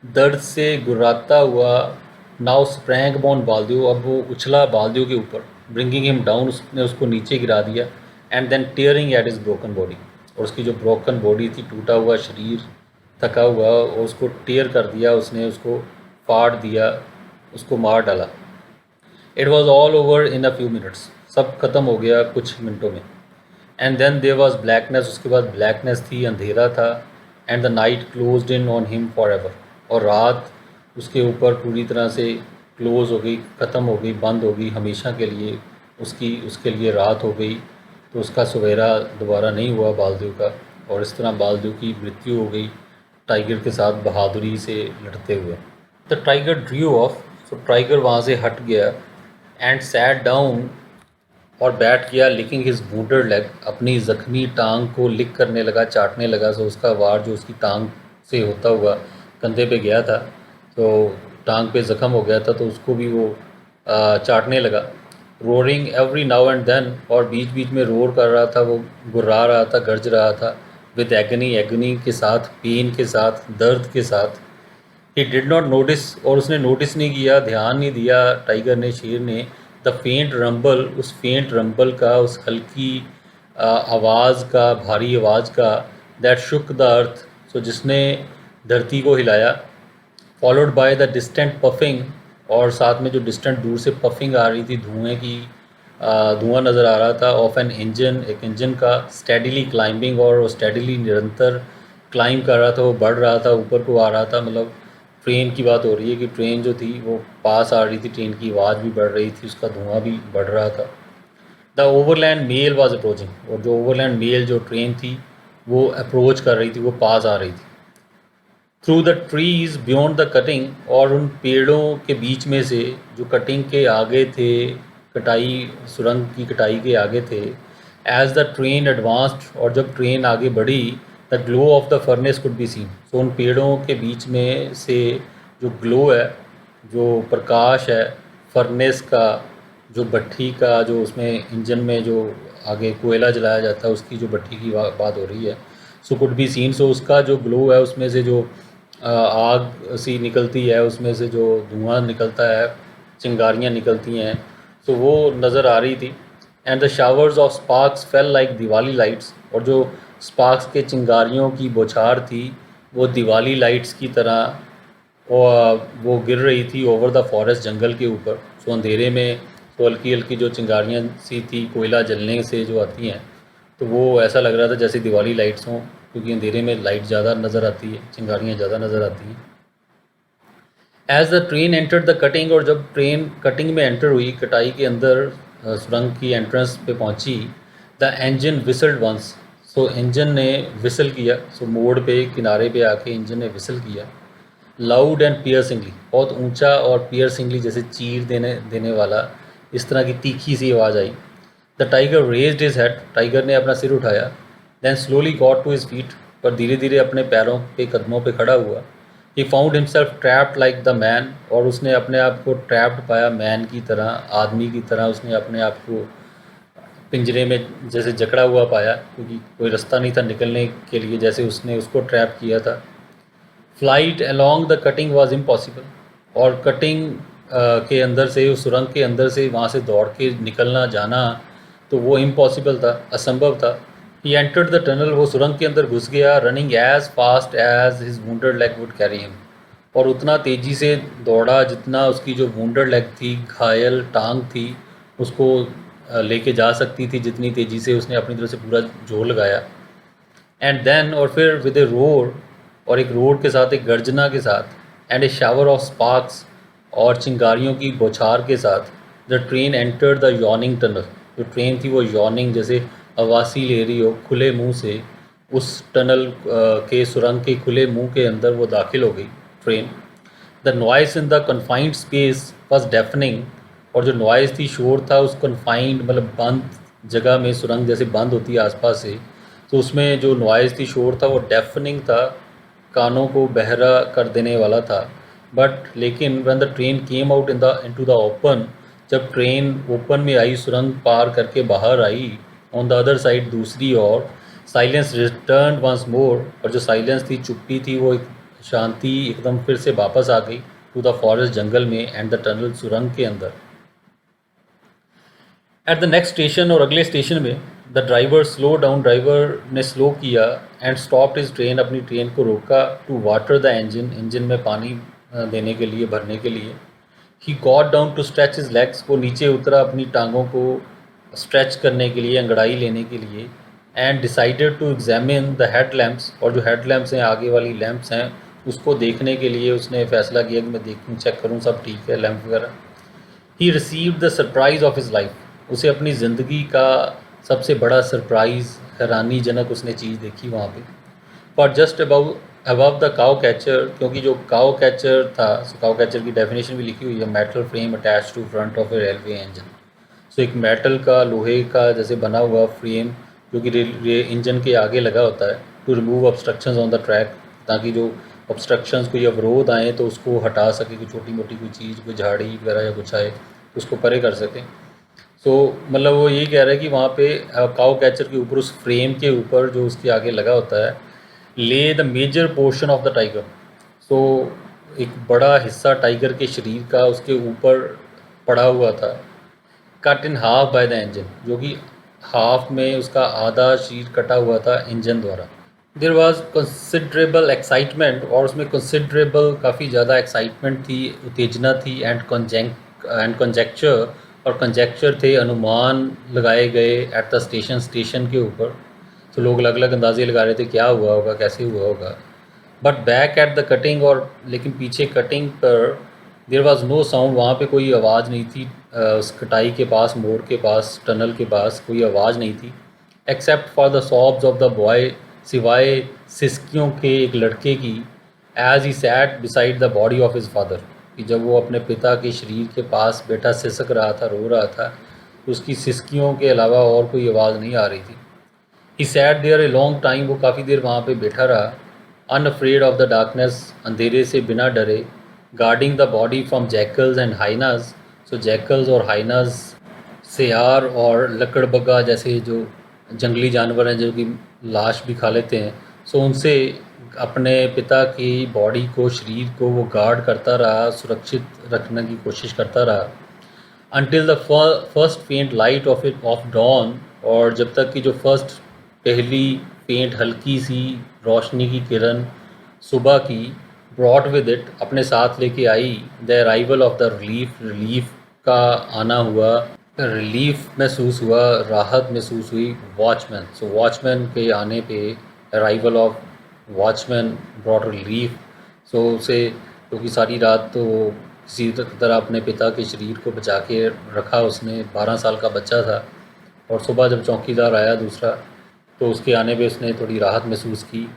दर्द से गुर्राता हुआ, नाउ स्प्रैंग अपॉन बालदेव, अब वो उछला बालदेव के ऊपर, ब्रिंगिंग हिम डाउन, उसने उसको नीचे गिरा दिया। And then tearing at his broken body, और उसकी जो ब्रोकन बॉडी थी, टूटा हुआ शरीर, थका हुआ, और उसको टीयर कर दिया, उसने उसको फाड़ दिया, उसको मार डाला। It was all over in a few minutes, सब खत्म हो गया कुछ मिनटों में। And then there was blackness, उसके बाद ब्लैकनेस थी, अंधेरा था। And the night closed in on him forever, और रात उसके ऊपर पूरी तरह से क्लोज हो गई, ख़त्म हो गई, बंद हो गई हमेशा के लिए, उसके लिए रात हो गई। तो उसका सवेरा दोबारा नहीं हुआ बालदेव का, और इस तरह बालदेव की मृत्यु हो गई, टाइगर के साथ बहादुरी से लड़ते हुए। द टाइगर ड्रू ऑफ, तो टाइगर वहाँ से हट गया। एंड सैट डाउन, और बैठ गया, लिकिंग हिज वुंडेड लेग, अपनी ज़ख्मी टांग को लिक करने लगा, चाटने लगा। सो उसका वार जो उसकी टांग से होता हुआ कंधे पे गया था, तो टांग पे ज़ख्म हो गया था, तो उसको भी वो चाटने लगा। Roaring every now and then, और बीच बीच में रोर कर रहा था, वो गुर्रा रहा था, गरज रहा था, विद एगनी, एगनी के साथ, पेन के साथ, दर्द के साथ। ही डिड नॉट नोटिस, और उसने नोटिस नहीं किया, ध्यान नहीं दिया टाइगर ने, शेर ने, द फेंट रंबल, उस फेंट रंबल का, उस हल्की आवाज़ का, भारी आवाज़ का, दैट शुक द अर्थ, सो जिसने धरती को हिलाया, followed by the distant puffing, और साथ में जो डिस्टेंट दूर से पफिंग आ रही थी, धुएं की धुआं नज़र आ रहा था, ऑफ एन इंजन, एक इंजन का, स्टेडीली क्लाइंबिंग, और वो स्टेडीली निरंतर क्लाइंब कर रहा था, वो बढ़ रहा था, ऊपर को आ रहा था। मतलब ट्रेन की बात हो रही है कि ट्रेन जो थी वो पास आ रही थी, ट्रेन की आवाज़ भी बढ़ रही थी, उसका धुआं भी बढ़ रहा था। The overland mail was approaching, और जो ओवरलैंड मेल जो ट्रेन थी वो अप्रोच कर रही थी, वो पास आ रही थी। Through the trees beyond the cutting, और उन पेड़ों के बीच में से जो कटिंग के आगे थे, कटाई सुरंग की कटाई के आगे थे। एज द ट्रेन एडवांस्ड, और जब ट्रेन आगे बढ़ी, the glow of the furnace could be seen. So उन पेड़ों के बीच में से जो ग्लो है, जो प्रकाश है फर्नेस का, जो भट्ठी का, जो उसमें इंजन में जो आगे कोयला जलाया जाता है उसकी जो भट्ठी की बात हो रही है, सो कुड बी सीन। सो उसका जो ग्लो है, उसमें से जो आग सी निकलती है, उसमें से जो धुआं निकलता है, चिंगारियाँ निकलती हैं, तो वो नज़र आ रही थी। And the showers of sparks fail like Diwali lights, और जो स्पार्क्स के चिंगारियों की बौछार थी वो दिवाली लाइट्स की तरह वो गिर रही थी ओवर द फॉरेस्ट, जंगल के ऊपर। सो अंधेरे में तो हल्की हल्की जो चिंगारियाँ सी थी कोयला जलने से जो आती हैं, तो वो ऐसा लग रहा था जैसे दिवाली लाइट्स हों, क्योंकि अंधेरे में लाइट ज़्यादा नज़र आती है, चिंगारियाँ ज़्यादा नज़र आती हैं। As the train entered the cutting, और जब ट्रेन कटिंग में एंटर हुई, कटाई के अंदर सुरंग की एंट्रेंस पे पहुंची, the engine whistled once. So engine ने विसल किया, सो मोड़ पे किनारे पे आके इंजन ने विसल किया। लाउड एंड पियर्सिंगली, बहुत ऊंचा और पियर्सिंगली, जैसे चीर देने देने वाला, इस तरह की तीखी सी आवाज़ आई। The tiger raised his head, tiger ने अपना सिर उठाया। Then slowly got to his feet, पर धीरे धीरे अपने पैरों पे, कदमों पे खड़ा हुआ। He found himself trapped like the man, और उसने अपने आप को ट्रैप्ड पाया, मैन की तरह, आदमी की तरह उसने अपने आप को पिंजरे में जैसे जकड़ा हुआ पाया, क्योंकि कोई रास्ता नहीं था निकलने के लिए, जैसे उसने उसको ट्रैप किया था। Flight along the cutting was impossible, और कटिंग के अंदर से, उस सुरंग के अंदर से वहाँ से दौड़ के निकलना जाना, तो वो इम्पॉसिबल था, असंभव था। ही एंटर्ड द टनल, वो सुरंग के अंदर घुस गया, running as fast as his wounded leg would carry him, और उतना तेज़ी से दौड़ा जितना उसकी जो वुंडेड लेग थी, घायल टांग थी, उसको लेके जा सकती थी, जितनी तेज़ी से उसने अपनी तरफ से पूरा जोर लगाया। एंड देन, और फिर विद ए रोर, और एक रोर के साथ, एक गर्जना के साथ, and A shower of sparks, और चिंगारियों की बौछार के साथ, the train entered the yawning tunnel, जो ट्रेन थी वो यॉर्निंग, जैसे आवासी ले रही हो खुले मुंह से, उस टनल के, सुरंग के खुले मुंह के अंदर वो दाखिल हो गई train. The noise in the confined space was deafening, और जो नॉइस थी, शोर था उस कन्फाइंड, मतलब बंद जगह में, सुरंग जैसे बंद होती है आसपास से, तो उसमें जो नॉइस थी, शोर था, वो डेफनिंग था, कानों को बहरा कर देने वाला था। बट लेकिन when the train came out into the open, जब ट्रेन ओपन में आई, सुरंग पार करके बाहर आई, ऑन द अदर साइड, दूसरी ओर, साइलेंस रिटर्न वंस मोर, और जो साइलेंस थी, चुप्पी थी, वो एक शांति एकदम फिर से वापस आ गई टू द फॉरेस्ट, जंगल में, एंड द टनल, सुरंग के अंदर। एट द नेक्स्ट स्टेशन, और अगले स्टेशन में, the driver slow down, driver ने स्लो किया, एंड स्टॉप्ड हिज ट्रेन, अपनी ट्रेन को रोका, to water the engine, engine में पानी देने के लिए, भरने के लिए। He got down to stretch his legs, वो नीचे उतरा अपनी टांगों को स्ट्रेच करने के लिए, अंगड़ाई लेने के लिए। And decided to examine the head lamps, और जो हेड लैम्प्स हैं, आगे वाली लैम्प्स हैं, उसको देखने के लिए उसने फैसला किया कि मैं देखूँ, चेक करूँ सब ठीक है, लैम्प वगैरह। He received the surprise of his life, उसे अपनी ज़िंदगी का सबसे बड़ा सरप्राइज़, हैरानीजनक उसने चीज़ देखी वहाँ पे। For just above the cow catcher, क्योंकि जो काउ कैचर था, सो काउ कैचर की डेफिनेशन भी लिखी हुई है, metal frame attach to front of a railway engine. So एक मेटल का, लोहे का जैसे बना हुआ फ्रेम, जो कि इंजन के आगे लगा होता है, to remove obstructions on the track, ताकि जो ऑब्स्ट्रक्शंस, कोई अवरोध आए तो उसको हटा सके, कोई छोटी मोटी कोई चीज़, कोई झाड़ी वगैरह या कुछ आए तो उसको परे कर सके। सो मतलब वो यही कह रहा है कि वहाँ पे काउ कैचर के ऊपर, उस फ्रेम के ऊपर जो उसके आगे लगा होता है, lay the major portion of the tiger. So एक बड़ा हिस्सा टाइगर के शरीर का उसके ऊपर पड़ा हुआ था। Cut in half by the engine, जो कि हाफ में उसका आधा शरीर कटा हुआ था इंजन द्वारा। देयर वाज कंसिडरेबल एक्साइटमेंट, और उसमें कंसिडरेबल काफ़ी ज़्यादा एक्साइटमेंट थी, उत्तेजना थी, एंड कंजेक्चर, और कंजेक्चर थे, अनुमान लगाए गए एट द स्टेशन के ऊपर। तो लोग अलग अलग अंदाजे लगा रहे थे क्या हुआ होगा, कैसे हुआ होगा। But back at the cutting, और लेकिन पीछे कटिंग पर देयर वाज नो साउंड, वहाँ पे कोई आवाज़ नहीं थी। उस कटाई के पास, मोड़ के पास, टनल के पास कोई आवाज़ नहीं थी, except for the sobs of the boy, सिवाय सिसकियों के एक लड़के की। As he sat beside the body of his father, कि जब वो अपने पिता के शरीर के पास बैठा सिसक रहा था, रो रहा था, तो उसकी सिसकियों के अलावा और कोई आवाज़ नहीं आ रही थी। He sat there a long time, वो काफ़ी देर वहाँ पे बैठा रहा। अनअफ्रेड ऑफ द डार्कनेस, अंधेरे से बिना डरे। Guarding the body from jackals and hyenas, so jackals और हाइनाज, सियार और लकड़बग्गा जैसे जो जंगली जानवर हैं जो कि लाश भी खा लेते हैं, सो उनसे अपने पिता की बॉडी को, शरीर को वो गार्ड करता रहा, सुरक्षित रखने की कोशिश करता रहा। अनटिल द फर्स्ट फेंट लाइट ऑफ डॉन, और जब तक कि जो फर्स्ट, पहली फेंट हल्की सी रोशनी की किरण सुबह की, ब्रॉट विद इट, अपने साथ लेके आई, the arrival of the relief का आना हुआ, रिलीफ महसूस हुआ, राहत महसूस हुई। वॉचमैन, सो वॉचमैन के आने पे, arrival of watchman brought relief. So उसे, क्योंकि सारी रात तो किसी तरह अपने पिता के शरीर को बचा के रखा उसने, 12 साल का बच्चा था, और सुबह जब चौकीदार आया दूसरा, तो उसके आने पे उसने थोड़ी राहत महसूस की।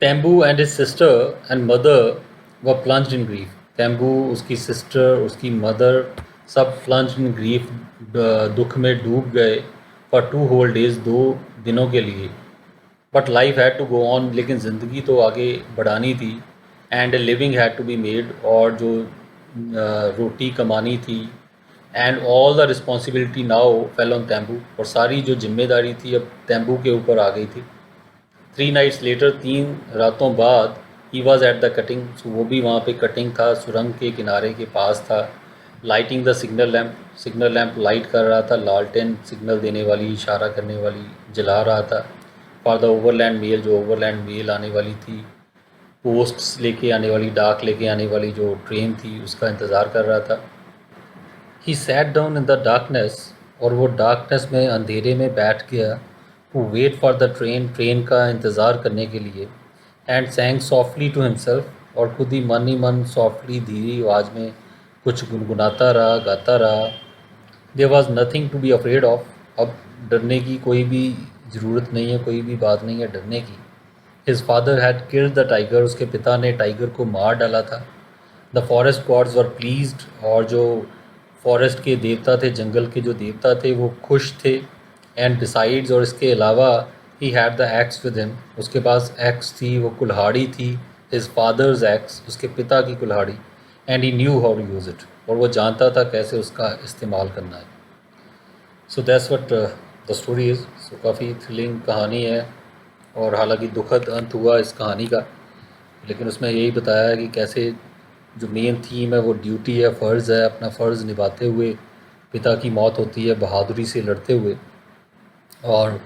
Tembu and his sister and mother were plunged in grief, Tembu, उसकी सिस्टर, उसकी मदर, सब प्लंज्ड इन ग्रीफ, दुख में डूब गए। फॉर 2 होल डेज, 2 दिनों के लिए। But life had to go on, लेकिन ज़िंदगी तो आगे बढ़ानी थी। And a living had to be made, और जो रोटी कमानी थी। And all the responsibility now fell on Tembu, और सारी जो जिम्मेदारी थी अब तेम्बू के ऊपर आ गई थी। 3 नाइट्स लेटर, 3 रातों बाद, he was at the cutting, so वो भी वहाँ पे कटिंग था, सुरंग के किनारे के पास था। Lighting the signal lamp light कर रहा था, लालटेन सिग्नल देने वाली, इशारा करने वाली जला रहा था। फॉर द ओवरलैंड मेल, जो ओवरलैंड मेल आने वाली थी, पोस्ट्स लेके आने वाली, डाक लेके आने वाली जो ट्रेन थी, उसका इंतज़ार कर रहा था। He sat down in the darkness, और वो डार्कनेस में, अंधेरे में बैठ गया, to wait for the train का इंतज़ार करने के लिए। And sang softly to himself, और खुद ही मन सॉफ्टली, धीरी आवाज़ में कुछ गुनगुनाता रहा, गाता रहा। There was nothing to be afraid of, अब डरने की कोई भी ज़रूरत नहीं है, कोई भी बात नहीं है डरने की। His father had killed the tiger, उसके पिता ने टाइगर को मार डाला था। The forest gods were pleased, और जो फॉरेस्ट के देवता थे, जंगल के जो देवता थे, वो खुश थे। एंड बिसाइड्स, और इसके अलावा, he had the x with him, उसके पास एक्स थी, वो कुल्हाड़ी थी। हिज फादर्स एक्स, उसके पिता की कुल्हाड़ी। And he knew how to use it, और वो जानता था कैसे उसका इस्तेमाल करना है। So that's what the story is. So काफ़ी थ्रिलिंग कहानी है, और हालांकि दुखद अंत हुआ इस कहानी का, लेकिन उसमें यही बताया है कि कैसे जो मेन थीम है वो ड्यूटी है, फ़र्ज़ है, अपना फ़र्ज़ निभाते हुए पिता की मौत होती है बहादुरी से लड़ते हुए, और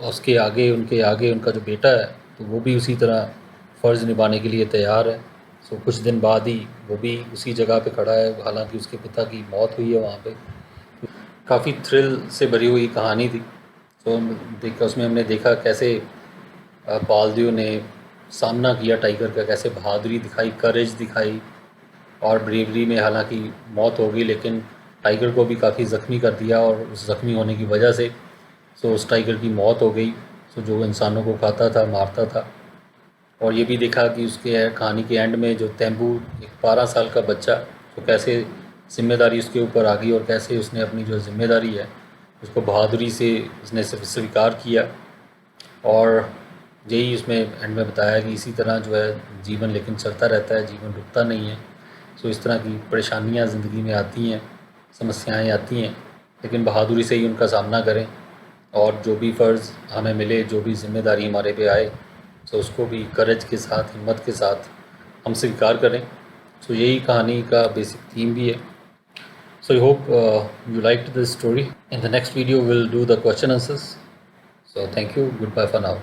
उसके आगे, उनके आगे उनका जो बेटा है, तो वो भी उसी तरह फ़र्ज़ निभाने के लिए तैयार है। सो कुछ दिन बाद ही वो भी उसी जगह पे खड़ा है, हालांकि उसके पिता की मौत हुई है वहाँ पे। काफ़ी थ्रिल से भरी हुई कहानी थी। तो उसमें हमने देखा कैसे बालदियों ने सामना किया टाइगर का, कैसे बहादुरी दिखाई, करेज दिखाई, और ब्रेवरी में हालांकि मौत हो गई, लेकिन टाइगर को भी काफ़ी ज़ख्मी कर दिया, और उस ज़ख्मी होने की वजह से उस टाइगर की मौत हो गई, जो इंसानों को खाता था, मारता था। और ये भी देखा कि उसके कहानी के एंड में जो तेम्बू, एक 12 साल का बच्चा, तो कैसे ज़िम्मेदारी उसके ऊपर आ गई, और कैसे उसने अपनी जो ज़िम्मेदारी है उसको बहादुरी से उसने स्वीकार किया। और यही उसमें एंड में बताया कि इसी तरह जो है जीवन लेकिन चलता रहता है, जीवन रुकता नहीं है। सो इस तरह की परेशानियां ज़िंदगी में आती हैं, समस्याएं आती हैं, लेकिन बहादुरी से ही उनका सामना करें, और जो भी फ़र्ज़ हमें मिले, जो भी ज़िम्मेदारी हमारे पे आए, सो उसको भी करेज के साथ, हिम्मत के साथ हम स्वीकार करें। सो यही कहानी का बेसिक थीम भी है। So I hope you liked this story. In the next video, we'll do the question answers. So thank you. Goodbye for now.